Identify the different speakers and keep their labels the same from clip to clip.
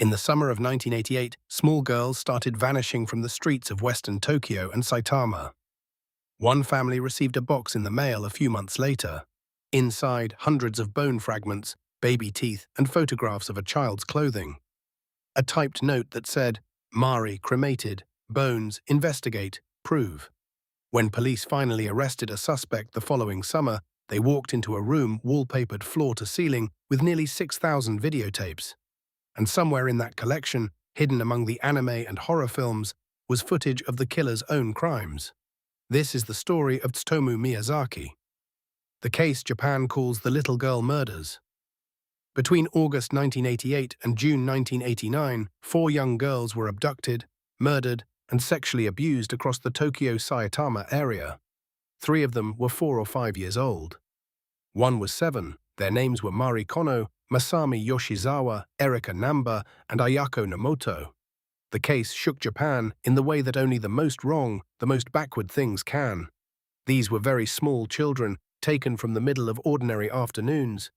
Speaker 1: In the summer of 1988, small girls started vanishing from the streets of western Tokyo and Saitama. One family received a box in the mail a few months later. Inside, hundreds of bone fragments, baby teeth, and photographs of a child's clothing. A typed note that said, "Mari, cremated, bones, investigate, prove." When police finally arrested a suspect the following summer, they walked into a room wallpapered floor to ceiling with nearly 6,000 videotapes. And somewhere in that collection, hidden among the anime and horror films, was footage of the killer's own crimes. This is the story of Tsutomu Miyazaki. The case Japan calls the Little Girl Murders. Between August 1988 and June 1989, 4 young girls were abducted, murdered, and sexually abused across the Tokyo Saitama area. 3 of them were 4 or 5 years old. One was 7. Their names were Mari Kono, Masami Yoshizawa, Erika Namba, and Ayako Nomoto. The case shook Japan in the way that only the most wrong, the most backward things can. These were very small children, taken from the middle of ordinary afternoons,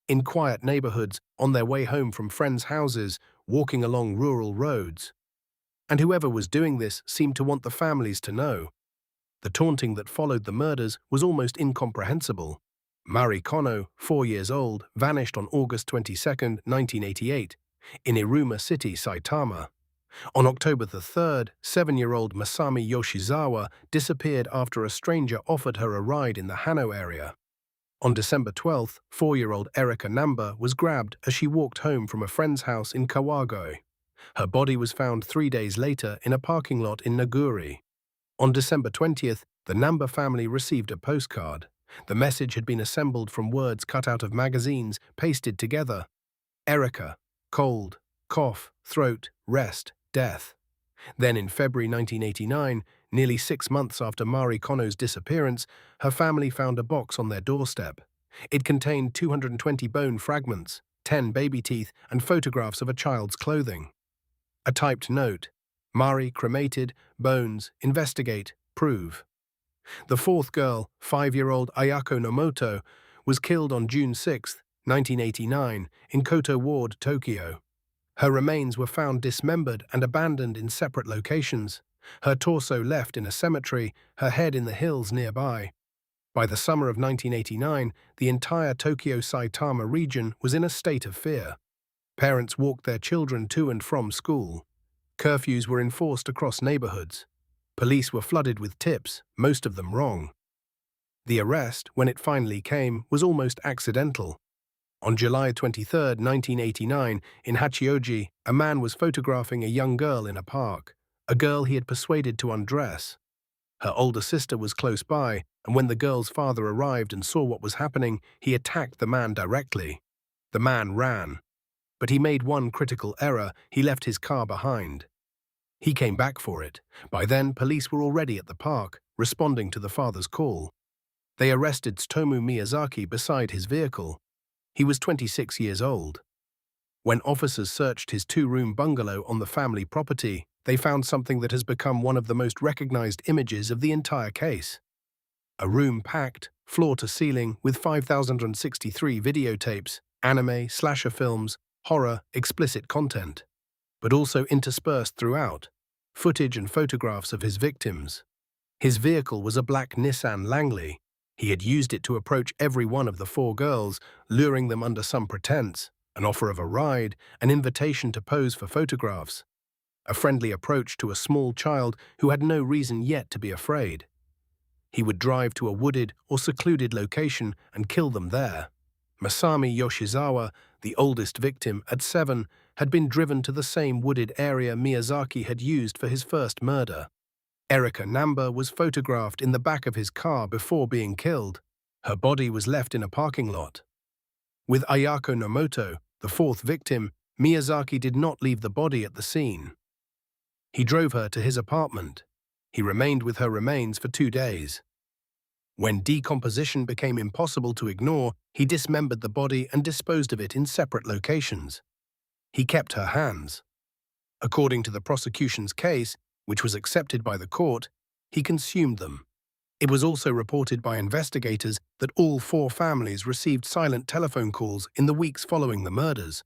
Speaker 1: in quiet neighborhoods, on their way home from friends' houses, walking along rural roads. And whoever was doing this seemed to want the families to know. The taunting that followed the murders was almost incomprehensible. Mari Kono, 4 years old, vanished on August 22, 1988, in Iruma City, Saitama. On October 3, 7-year-old Masami Yoshizawa disappeared after a stranger offered her a ride in the Hano area. On December 12, 4-year-old Erika Namba was grabbed as she walked home from a friend's house in Kawagoe. Her body was found 3 days later in a parking lot in Naguri. On December 20th, the Namba family received a postcard. The message had been assembled from words cut out of magazines, pasted together. Erika, cold, cough, throat, rest, death. Then in February 1989, nearly 6 months after Mari Kono's disappearance, her family found a box on their doorstep. It contained 220 bone fragments, 10 baby teeth, and photographs of a child's clothing. A typed note, "Mari, cremated, bones, investigate, prove." The 4th girl, 5-year-old Ayako Nomoto, was killed on June 6, 1989, in Koto Ward, Tokyo. Her remains were found dismembered and abandoned in separate locations, her torso left in a cemetery, her head in the hills nearby. By the summer of 1989, the entire Tokyo Saitama region was in a state of fear. Parents walked their children to and from school. Curfews were enforced across neighborhoods. Police were flooded with tips, most of them wrong. The arrest, when it finally came, was almost accidental. On July 23, 1989, in Hachioji, a man was photographing a young girl in a park, a girl he had persuaded to undress. Her older sister was close by, and when the girl's father arrived and saw what was happening, he attacked the man directly. The man ran. But he made one critical error: he left his car behind. He came back for it. By then, police were already at the park, responding to the father's call. They arrested Tsutomu Miyazaki beside his vehicle. He was 26 years old. When officers searched his 2-room bungalow on the family property, they found something that has become one of the most recognized images of the entire case. A room packed, floor to ceiling, with 5,063 videotapes, anime, slasher films, horror, explicit content, but also interspersed throughout, footage and photographs of his victims. His vehicle was a black Nissan Langley. He had used it to approach every one of the 4 girls, luring them under some pretense, an offer of a ride, an invitation to pose for photographs, a friendly approach to a small child who had no reason yet to be afraid. He would drive to a wooded or secluded location and kill them there. Masami Yoshizawa, the oldest victim at 7, had been driven to the same wooded area Miyazaki had used for his first murder. Erika Namba was photographed in the back of his car before being killed. Her body was left in a parking lot. With Ayako Nomoto, the 4th victim, Miyazaki did not leave the body at the scene. He drove her to his apartment. He remained with her remains for 2 days. When decomposition became impossible to ignore, he dismembered the body and disposed of it in separate locations. He kept her hands. According to the prosecution's case, which was accepted by the court, he consumed them. It was also reported by investigators that all 4 families received silent telephone calls in the weeks following the murders.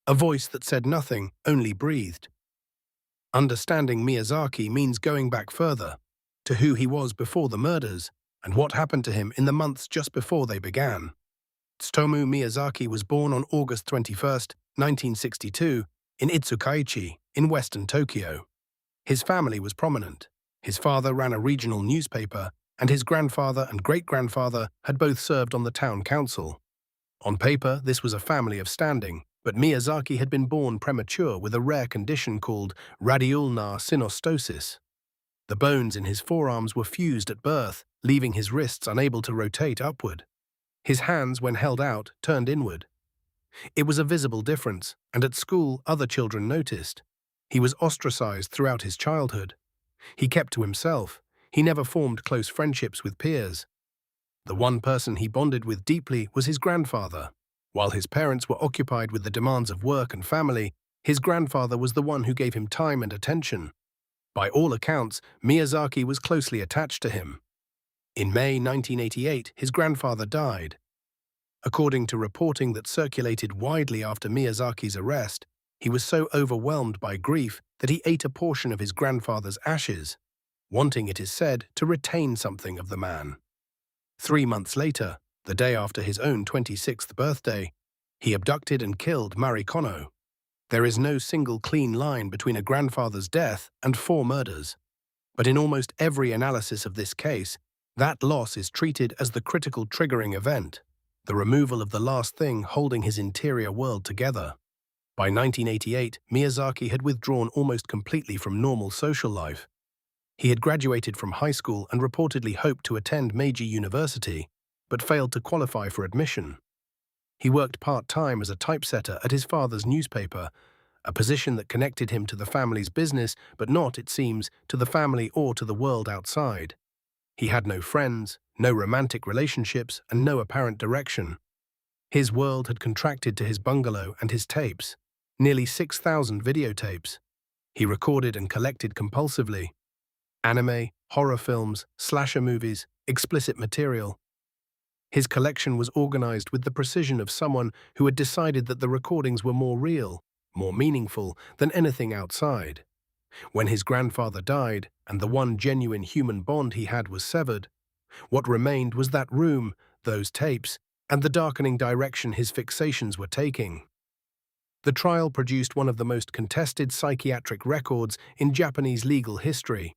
Speaker 1: A voice that said nothing, only breathed. Understanding Miyazaki means going back further, to who he was before the murders, and what happened to him in the months just before they began. Tsutomu Miyazaki was born on August 21, 1962, in Itsukaichi, in western Tokyo. His family was prominent. His father ran a regional newspaper, and his grandfather and great-grandfather had both served on the town council. On paper, this was a family of standing, but Miyazaki had been born premature with a rare condition called radiulnar synostosis. The bones in his forearms were fused at birth, leaving his wrists unable to rotate upward. His hands, when held out, turned inward. It was a visible difference, and at school other children noticed. He was ostracized throughout his childhood. He kept to himself. He never formed close friendships with peers. The one person he bonded with deeply was his grandfather. While his parents were occupied with the demands of work and family, his grandfather was the one who gave him time and attention. By all accounts, Miyazaki was closely attached to him. In May 1988, his grandfather died. According to reporting that circulated widely after Miyazaki's arrest, he was so overwhelmed by grief that he ate a portion of his grandfather's ashes, wanting, it is said, to retain something of the man. 3 months later, the day after his own 26th birthday, he abducted and killed Marikono. There is no single clean line between a grandfather's death and 4 murders. But in almost every analysis of this case, that loss is treated as the critical triggering event, the removal of the last thing holding his interior world together. By 1988, Miyazaki had withdrawn almost completely from normal social life. He had graduated from high school and reportedly hoped to attend Meiji University, but failed to qualify for admission. He worked part-time as a typesetter at his father's newspaper, a position that connected him to the family's business, but not, it seems, to the family or to the world outside. He had no friends, no romantic relationships, and no apparent direction. His world had contracted to his bungalow and his tapes, nearly 6,000 videotapes. He recorded and collected compulsively. Anime, horror films, slasher movies, explicit material. His collection was organized with the precision of someone who had decided that the recordings were more real, more meaningful than anything outside. When his grandfather died, and the one genuine human bond he had was severed, what remained was that room, those tapes, and the darkening direction his fixations were taking. The trial produced one of the most contested psychiatric records in Japanese legal history.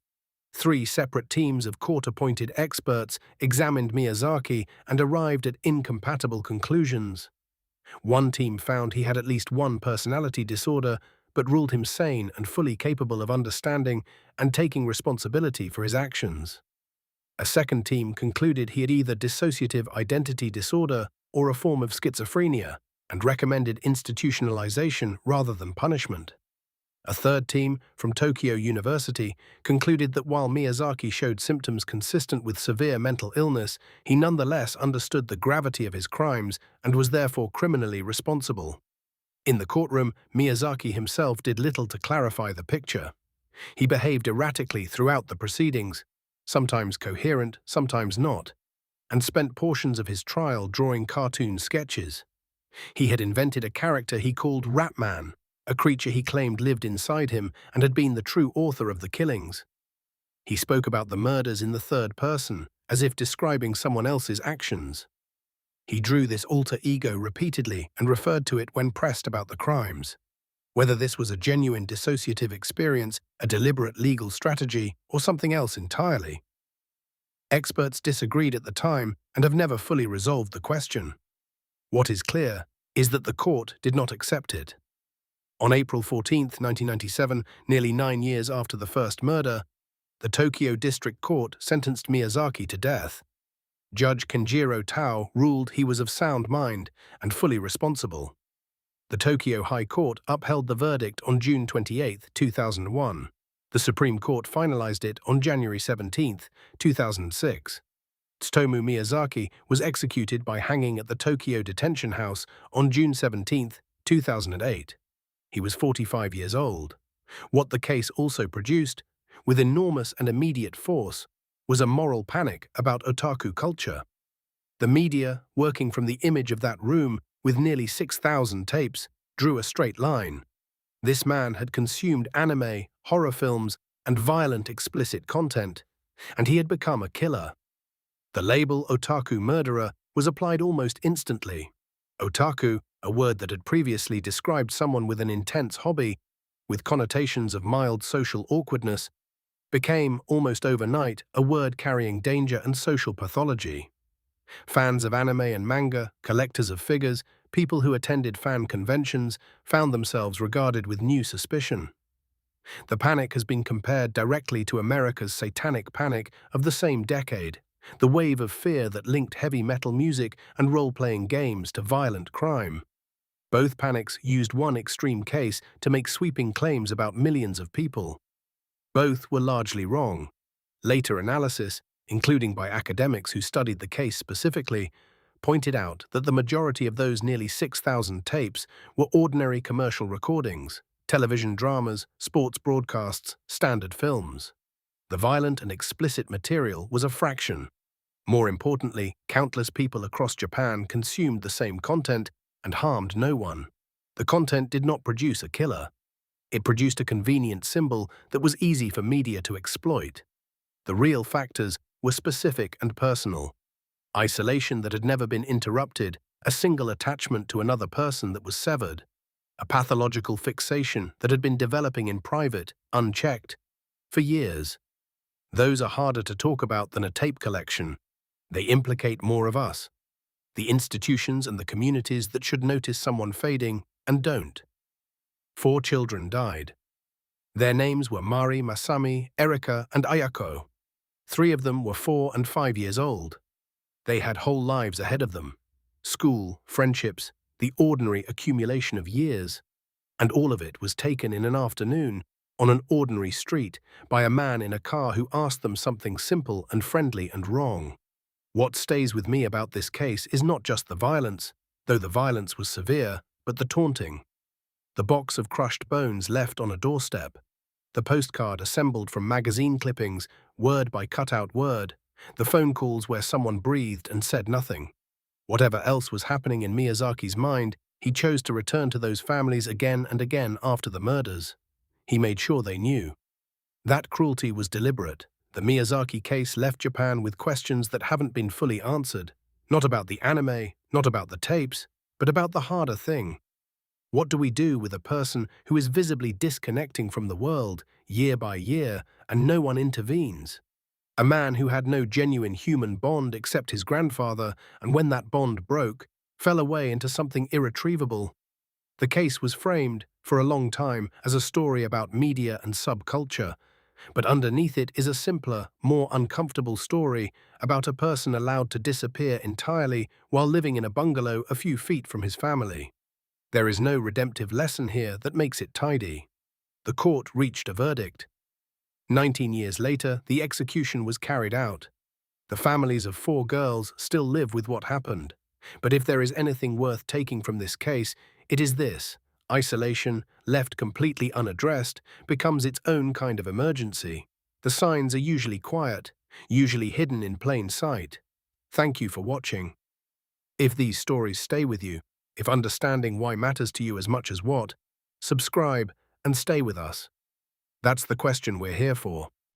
Speaker 1: 3 separate teams of court-appointed experts examined Miyazaki and arrived at incompatible conclusions. One team found he had at least one personality disorder, but ruled him sane and fully capable of understanding and taking responsibility for his actions. A second team concluded he had either dissociative identity disorder or a form of schizophrenia, and recommended institutionalization rather than punishment. A third team, from Tokyo University, concluded that while Miyazaki showed symptoms consistent with severe mental illness, he nonetheless understood the gravity of his crimes and was therefore criminally responsible. In the courtroom, Miyazaki himself did little to clarify the picture. He behaved erratically throughout the proceedings, sometimes coherent, sometimes not, and spent portions of his trial drawing cartoon sketches. He had invented a character he called Ratman, a creature he claimed lived inside him and had been the true author of the killings. He spoke about the murders in the third person, as if describing someone else's actions. He drew this alter ego repeatedly and referred to it when pressed about the crimes. Whether this was a genuine dissociative experience, a deliberate legal strategy, or something else entirely. Experts disagreed at the time and have never fully resolved the question. What is clear is that the court did not accept it. On April 14, 1997, nearly 9 years after the first murder, the Tokyo District Court sentenced Miyazaki to death. Judge Kenjiro Tao ruled he was of sound mind and fully responsible. The Tokyo High Court upheld the verdict on June 28, 2001. The Supreme Court finalized it on January 17, 2006. Tsutomu Miyazaki was executed by hanging at the Tokyo Detention House on June 17, 2008. He was 45 years old. What the case also produced, with enormous and immediate force, was a moral panic about otaku culture. The media, working from the image of that room with nearly 6,000 tapes, drew a straight line. This man had consumed anime, horror films, and violent explicit content, and he had become a killer. The label otaku murderer was applied almost instantly. Otaku, a word that had previously described someone with an intense hobby, with connotations of mild social awkwardness, became, almost overnight, a word carrying danger and social pathology. Fans of anime and manga, collectors of figures, people who attended fan conventions found themselves regarded with new suspicion. The panic has been compared directly to America's satanic panic of the same decade, the wave of fear that linked heavy metal music and role-playing games to violent crime. Both panics used one extreme case to make sweeping claims about millions of people. Both were largely wrong. Later analysis, including by academics who studied the case specifically, pointed out that the majority of those nearly 6,000 tapes were ordinary commercial recordings, television dramas, sports broadcasts, standard films. The violent and explicit material was a fraction. More importantly, countless people across Japan consumed the same content and harmed no one. The content did not produce a killer. It produced a convenient symbol that was easy for media to exploit. The real factors were specific and personal. Isolation that had never been interrupted, a single attachment to another person that was severed, a pathological fixation that had been developing in private, unchecked, for years. Those are harder to talk about than a tape collection. They implicate more of us, the institutions and the communities that should notice someone fading and don't. 4 children died. Their names were Mari, Masami, Erika, and Ayako. 3 of them were 4 and 5 years old. They had whole lives ahead of them. School, friendships, the ordinary accumulation of years. And all of it was taken in an afternoon, on an ordinary street, by a man in a car who asked them something simple and friendly and wrong. What stays with me about this case is not just the violence, though the violence was severe, but the taunting. The box of crushed bones left on a doorstep. The postcard assembled from magazine clippings, word by cutout word. The phone calls where someone breathed and said nothing. Whatever else was happening in Miyazaki's mind, he chose to return to those families again and again after the murders. He made sure they knew. That cruelty was deliberate. The Miyazaki case left Japan with questions that haven't been fully answered. Not about the anime, not about the tapes, but about the harder thing. What do we do with a person who is visibly disconnecting from the world, year by year, and no one intervenes? A man who had no genuine human bond except his grandfather, and when that bond broke, fell away into something irretrievable. The case was framed, for a long time, as a story about media and subculture, but underneath it is a simpler, more uncomfortable story about a person allowed to disappear entirely while living in a bungalow a few feet from his family. There is no redemptive lesson here that makes it tidy. The court reached a verdict. 19 years later, the execution was carried out. The families of 4 girls still live with what happened. But if there is anything worth taking from this case, it is this: isolation, left completely unaddressed, becomes its own kind of emergency. The signs are usually quiet, usually hidden in plain sight. Thank you for watching. If these stories stay with you, if understanding why matters to you as much as what, subscribe and stay with us. That's the question we're here for.